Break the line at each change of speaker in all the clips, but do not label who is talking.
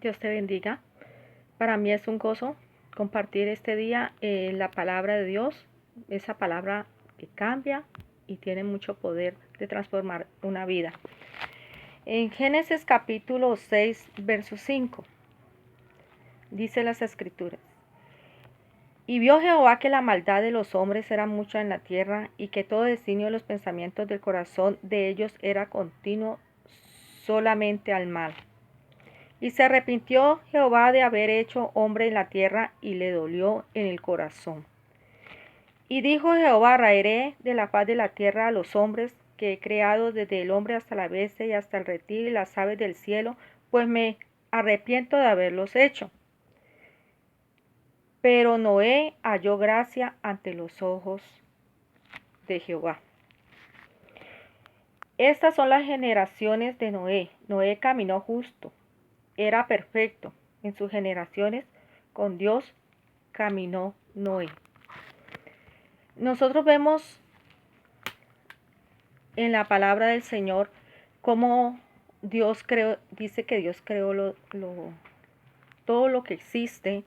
Dios te bendiga. Para mí es un gozo compartir este día la palabra de Dios, esa palabra que cambia y tiene mucho poder de transformar una vida. En Génesis capítulo 6, verso 5, dice las escrituras. Y vio Jehová que la maldad de los hombres era mucha en la tierra, y que todo designio de los pensamientos del corazón de ellos era continuo solamente al mal. Y se arrepintió Jehová de haber hecho hombre en la tierra, y le dolió en el corazón. Y dijo Jehová: raeré de la faz de la tierra a los hombres que he creado, desde el hombre hasta la bestia y hasta el reptil y las aves del cielo, pues me arrepiento de haberlos hecho. Pero Noé halló gracia ante los ojos de Jehová. Estas son las generaciones de Noé. Noé caminó justo, era perfecto. En sus generaciones con Dios caminó Noé. Nosotros vemos en la palabra del Señor cómo Dios creó, dice que Dios creó todo lo que existe,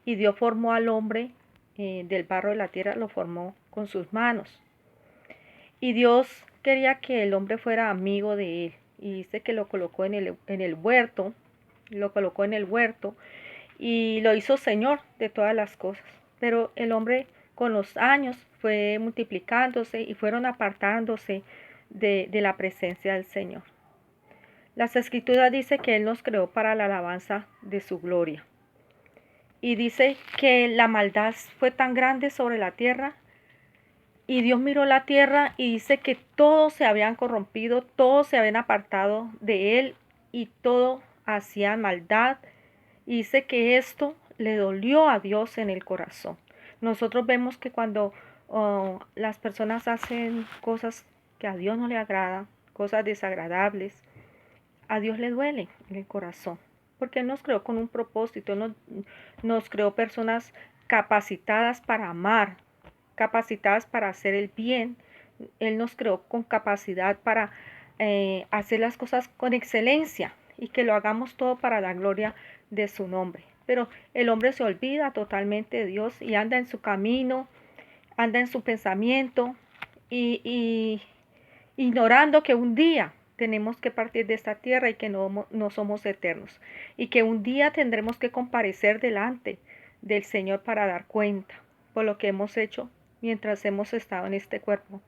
y Dios formó al hombre del barro de la tierra, lo formó con sus manos. Y Dios quería que el hombre fuera amigo de él, y dice que lo colocó en el huerto, y lo hizo Señor de todas las cosas. Pero el hombre con los años fue multiplicándose y fueron apartándose de la presencia del Señor. Las Escrituras dicen que Él nos creó para la alabanza de su gloria. Y dice que la maldad fue tan grande sobre la tierra, y Dios miró la tierra y dice que todos se habían corrompido, todos se habían apartado de Él, y todos hacían maldad. Y dice que esto le dolió a Dios en el corazón. Nosotros vemos que cuando las personas hacen cosas que a Dios no le agradan, cosas desagradables, a Dios le duele en el corazón. Porque Él nos creó con un propósito, nos creó personas capacitadas para amar, capacitadas para hacer el bien. Él nos creó con capacidad para hacer las cosas con excelencia, y que lo hagamos todo para la gloria de su nombre. Pero el hombre se olvida totalmente de Dios y anda en su camino, anda en su pensamiento, y ignorando que un día tenemos que partir de esta tierra, y que no somos eternos, y que un día tendremos que comparecer delante del Señor para dar cuenta por lo que hemos hecho mientras hemos estado en este cuerpo,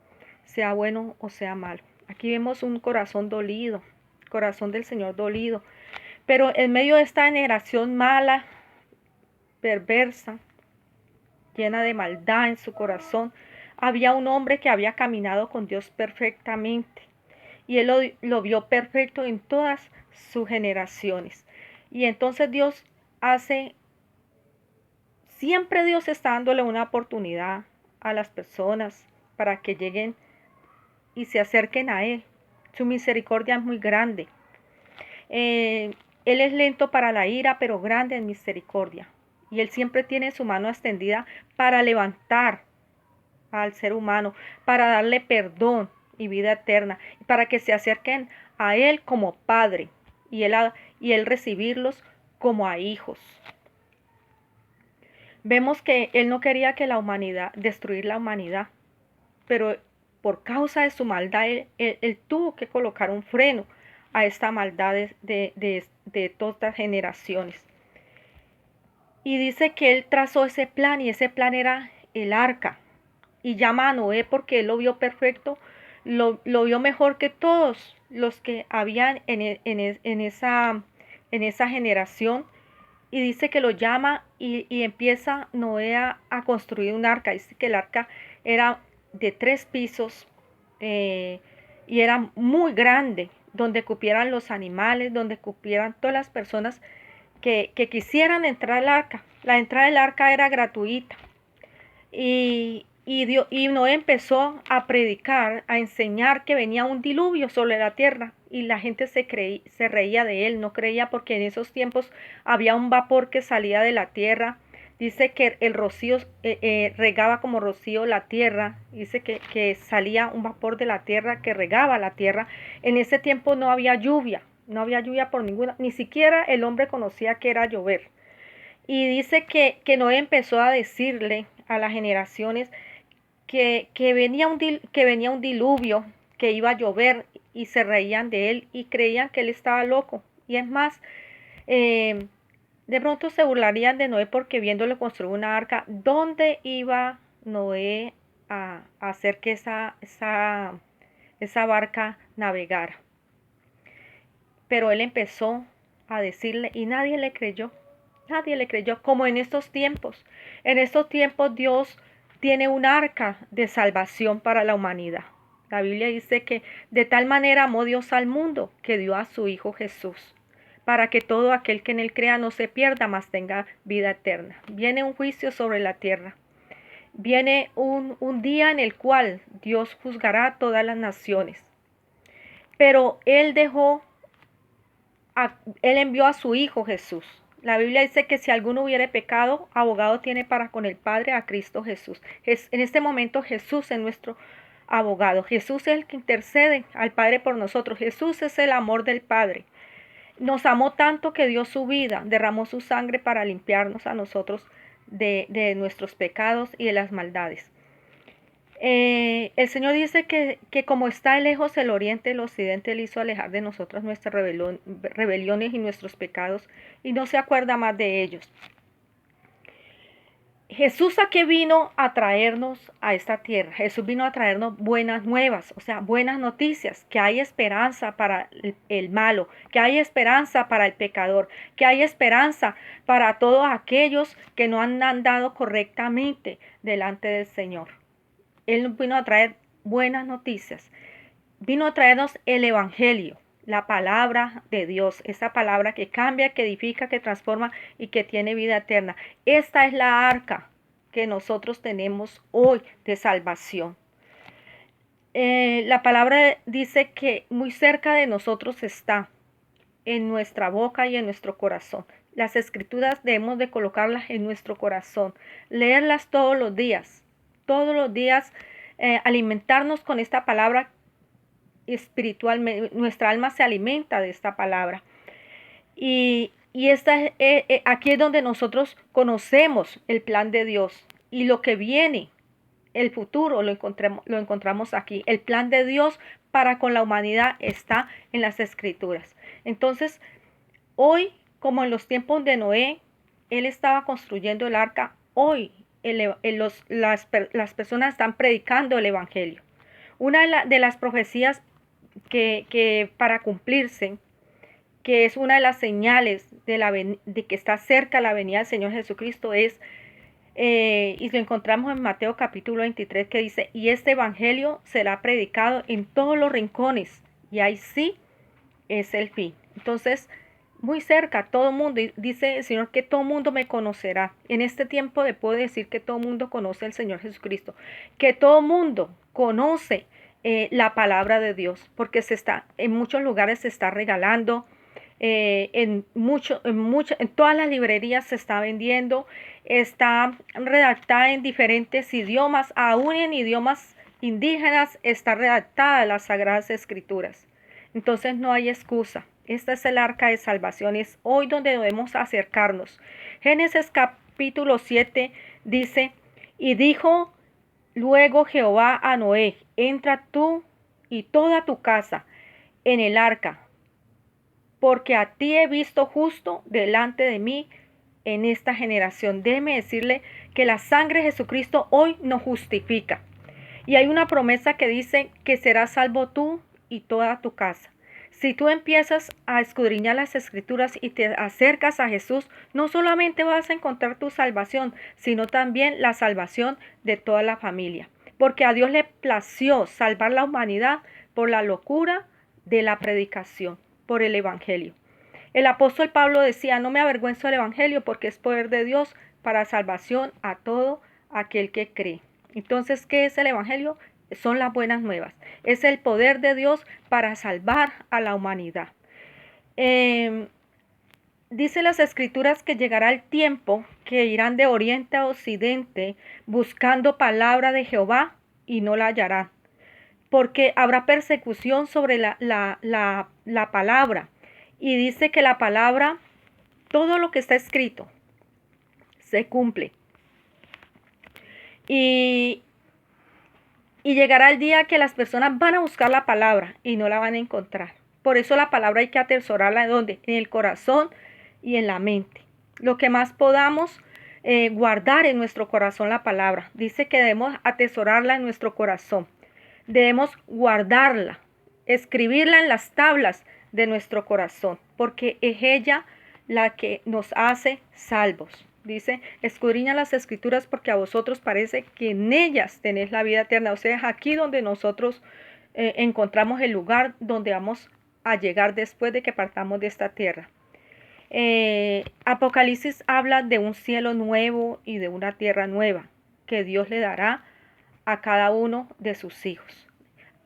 sea bueno o sea malo. Aquí vemos un corazón dolido, corazón del Señor dolido. Pero en medio de esta generación mala, perversa, llena de maldad en su corazón, había un hombre que había caminado con Dios perfectamente. Y él lo vio perfecto en todas sus generaciones. Y entonces siempre Dios está dándole una oportunidad a las personas para que lleguen y se acerquen a Él. Su misericordia es muy grande. Él es lento para la ira, pero grande en misericordia. Y Él siempre tiene su mano extendida para levantar al ser humano, para darle perdón y vida eterna, para que se acerquen a Él como Padre, y Él recibirlos como a hijos. Vemos que Él no quería que destruir la humanidad, pero por causa de su maldad, Él tuvo que colocar un freno a esta maldad de todas estas generaciones. Y dice que Él trazó ese plan, y ese plan era el arca. Y llama a Noé porque Él lo vio perfecto, lo vio mejor que todos los que habían en esa generación. Y dice que lo llama, y empieza Noé a construir un arca. Dice que el arca era de 3 pisos, y era muy grande, donde cupieran los animales, donde cupieran todas las personas que quisieran entrar al arca. La entrada del arca era gratuita. Y Noé empezó a predicar, a enseñar que venía un diluvio sobre la tierra, y la gente se reía de él, no creía, porque en esos tiempos había un vapor que salía de la tierra. Dice que el rocío regaba como rocío la tierra, dice que salía un vapor de la tierra que regaba la tierra. En ese tiempo no había lluvia, no había lluvia por ninguna, ni siquiera el hombre conocía que era llover. Y dice que Noé empezó a decirle a las generaciones que venía un diluvio, que iba a llover, y se reían de él y creían que él estaba loco. Y es más, eh, de pronto se burlarían de Noé porque viéndolo construir una arca, ¿dónde iba Noé a hacer que esa barca navegara? Pero él empezó a decirle y nadie le creyó. Nadie le creyó, como en estos tiempos. En estos tiempos Dios tiene un arca de salvación para la humanidad. La Biblia dice que de tal manera amó Dios al mundo que dio a su Hijo Jesús, para que todo aquel que en él crea no se pierda, mas tenga vida eterna. Viene un juicio sobre la tierra. Viene un día en el cual Dios juzgará a todas las naciones. Pero Él envió a su Hijo Jesús. La Biblia dice que si alguno hubiere pecado, abogado tiene para con el Padre a Cristo Jesús. En este momento Jesús es nuestro abogado. Jesús es el que intercede al Padre por nosotros. Jesús es el amor del Padre. Nos amó tanto que dio su vida, derramó su sangre para limpiarnos a nosotros de nuestros pecados y de las maldades. El Señor dice que como está lejos el oriente, el occidente, Él hizo alejar de nosotros nuestras rebeliones y nuestros pecados, y no se acuerda más de ellos. Jesús a qué vino a traernos a esta tierra. Jesús vino a traernos buenas nuevas, o sea, buenas noticias, que hay esperanza para el malo, que hay esperanza para el pecador, que hay esperanza para todos aquellos que no han andado correctamente delante del Señor. Él vino a traer buenas noticias. Vino a traernos el Evangelio, la palabra de Dios, esa palabra que cambia, que edifica, que transforma y que tiene vida eterna. Esta es la arca que nosotros tenemos hoy de salvación. La palabra dice que muy cerca de nosotros está, en nuestra boca y en nuestro corazón. Las escrituras debemos de colocarlas en nuestro corazón, leerlas todos los días, alimentarnos con esta palabra espiritualmente. Nuestra alma se alimenta de esta palabra. Y aquí es donde nosotros conocemos el plan de Dios y lo que viene, el futuro, lo encontramos aquí. El plan de Dios para con la humanidad está en las escrituras. Entonces, hoy, como en los tiempos de Noé, él estaba construyendo el arca. Hoy las personas están predicando el Evangelio. Una de las profecías que para cumplirse, que es una de las señales de que está cerca la venida del Señor Jesucristo, y lo encontramos en Mateo capítulo 23, que dice, y este Evangelio será predicado en todos los rincones, y ahí sí es el fin. Entonces, muy cerca, todo mundo, dice el Señor que todo mundo me conocerá. En este tiempo le puedo decir que todo mundo conoce al Señor Jesucristo, que todo mundo conoce la palabra de Dios, porque en muchos lugares se está regalando, en todas las librerías se está vendiendo, está redactada en diferentes idiomas, aún en idiomas indígenas está redactada las Sagradas Escrituras. Entonces no hay excusa. Esta es el arca de salvación, es hoy donde debemos acercarnos. Génesis capítulo 7 dice, y dijo luego Jehová a Noé, entra tú y toda tu casa en el arca, porque a ti he visto justo delante de mí en esta generación. Déjeme decirle que la sangre de Jesucristo hoy nos justifica. Y hay una promesa que dice que serás salvo tú y toda tu casa. Si tú empiezas a escudriñar las escrituras y te acercas a Jesús, no solamente vas a encontrar tu salvación, sino también la salvación de toda la familia. Porque a Dios le plació salvar la humanidad por la locura de la predicación, por el Evangelio. El apóstol Pablo decía, no me avergüenzo del Evangelio porque es poder de Dios para salvación a todo aquel que cree. Entonces, ¿qué es el Evangelio? Son las buenas nuevas. Es el poder de Dios para salvar a la humanidad. Dice las escrituras que llegará el tiempo que irán de oriente a occidente buscando palabra de Jehová y no la hallarán. Porque habrá persecución sobre la palabra. Y dice que la palabra, todo lo que está escrito, se cumple. Y, y llegará el día que las personas van a buscar la palabra y no la van a encontrar. Por eso la palabra hay que atesorarla, ¿en dónde? En el corazón y en la mente. Lo que más podamos guardar en nuestro corazón la palabra. Dice que debemos atesorarla en nuestro corazón. Debemos guardarla, escribirla en las tablas de nuestro corazón, porque es ella la que nos hace salvos. Dice, escudriña las escrituras porque a vosotros parece que en ellas tenéis la vida eterna. O sea, es aquí donde nosotros encontramos el lugar donde vamos a llegar después de que partamos de esta tierra. Apocalipsis habla de un cielo nuevo y de una tierra nueva que Dios le dará a cada uno de sus hijos.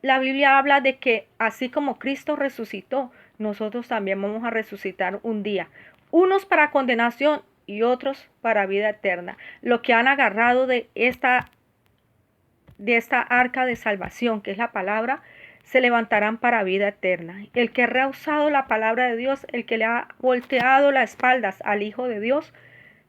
La Biblia habla de que así como Cristo resucitó, nosotros también vamos a resucitar un día. Unos para condenación y otros para vida eterna. Lo que han agarrado de esta arca de salvación, que es la palabra, se levantarán para vida eterna. El que ha rehusado la palabra de Dios, el que le ha volteado las espaldas al Hijo de Dios,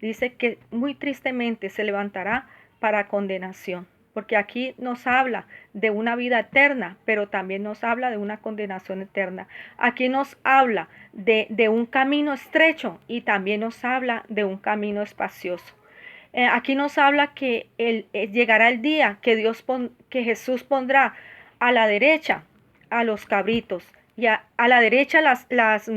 dice que muy tristemente se levantará para condenación. Porque aquí nos habla de una vida eterna, pero también nos habla de una condenación eterna. Aquí nos habla de un camino estrecho y también nos habla de un camino espacioso. Aquí nos habla que llegará el día que que Jesús pondrá a la derecha a los cabritos y a la derecha las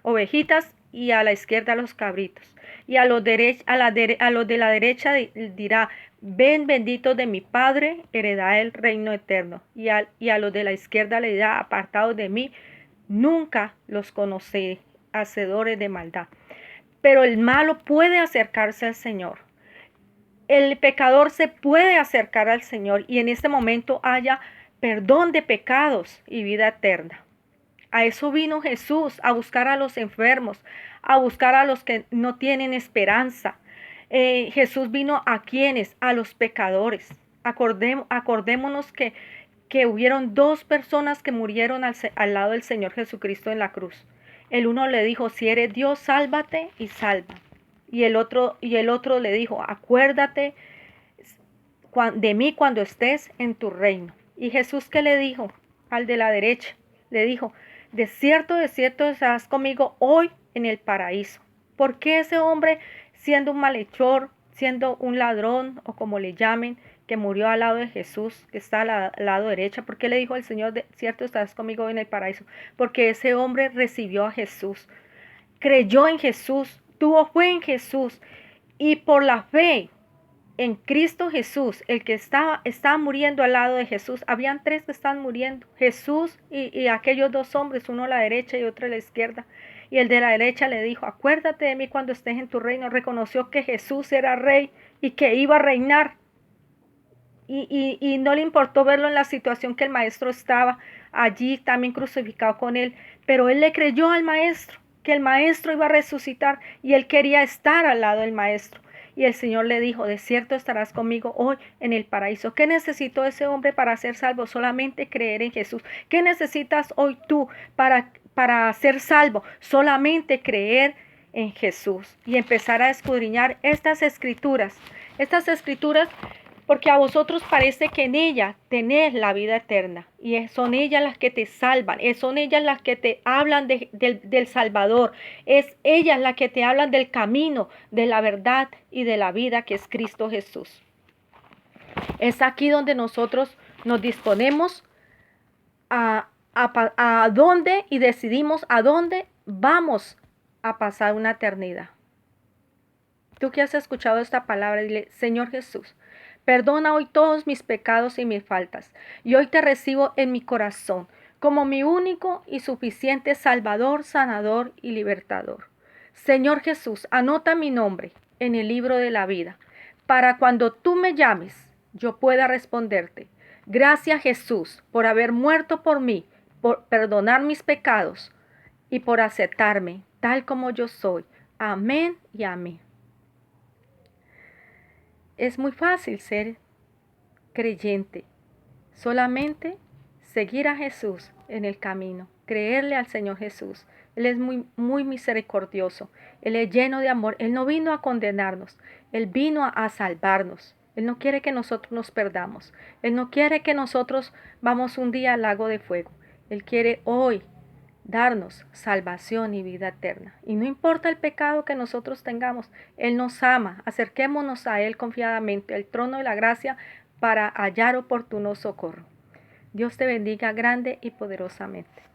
ovejitas y a la izquierda los cabritos. Y a los de la derecha dirá, ven benditos de mi Padre, heredad el reino eterno. Y a los de la izquierda le dirá, apartados de mí, nunca los conocí, hacedores de maldad. Pero el malo puede acercarse al Señor. El pecador se puede acercar al Señor y en este momento haya perdón de pecados y vida eterna. A eso vino Jesús, a buscar a los enfermos, a buscar a los que no tienen esperanza. Jesús vino a quienes, a los pecadores. Acordémonos que hubieron dos personas que murieron al lado del Señor Jesucristo en la cruz. El uno le dijo, si eres Dios, sálvate y salva. Y el otro le dijo, acuérdate de mí cuando estés en tu reino. Y Jesús, ¿qué le dijo al de la derecha? Le dijo, de cierto estarás conmigo hoy en el paraíso. ¿Por qué ese hombre, siendo un malhechor, siendo un ladrón o como le llamen, que murió al lado de Jesús, que está al lado derecha, por qué le dijo al Señor, de cierto estarás conmigo hoy en el paraíso? Porque ese hombre recibió a Jesús, creyó en Jesús, tuvo fe en Jesús y por la fe en Cristo Jesús, el que estaba muriendo al lado de Jesús, habían tres que estaban muriendo, Jesús y aquellos dos hombres, uno a la derecha y otro a la izquierda. Y el de la derecha le dijo, acuérdate de mí cuando estés en tu reino. Reconoció que Jesús era rey y que iba a reinar. Y no le importó verlo en la situación que el maestro estaba allí también crucificado con él, pero él le creyó al maestro, que el maestro iba a resucitar y él quería estar al lado del maestro. Y el Señor le dijo, de cierto estarás conmigo hoy en el paraíso. ¿Qué necesitó ese hombre para ser salvo? Solamente creer en Jesús. ¿Qué necesitas hoy tú para ser salvo? Solamente creer en Jesús y empezar a escudriñar estas escrituras. Estas escrituras porque a vosotros parece que en ella tenés la vida eterna y son ellas las que te salvan, son ellas las que te hablan del Salvador, es ellas las que te hablan del camino, de la verdad y de la vida que es Cristo Jesús. Es aquí donde nosotros nos disponemos a dónde y decidimos a dónde vamos a pasar una eternidad. Tú que has escuchado esta palabra, dile, Señor Jesús, perdona hoy todos mis pecados y mis faltas, y hoy te recibo en mi corazón como mi único y suficiente Salvador, Sanador y Libertador. Señor Jesús, anota mi nombre en el libro de la vida, para cuando tú me llames, yo pueda responderte. Gracias Jesús por haber muerto por mí, por perdonar mis pecados y por aceptarme tal como yo soy. Amén y amén. Es muy fácil ser creyente, solamente seguir a Jesús en el camino, creerle al Señor Jesús Él es muy, muy misericordioso. Él es lleno de amor. Él no vino a condenarnos. Él vino a salvarnos. Él no quiere que nosotros nos perdamos. Él no quiere que nosotros vamos un día al lago de fuego. Él quiere hoy darnos salvación y vida eterna. Y no importa el pecado que nosotros tengamos, Él nos ama. Acerquémonos a Él confiadamente, al trono de la gracia, para hallar oportuno socorro. Dios te bendiga grande y poderosamente.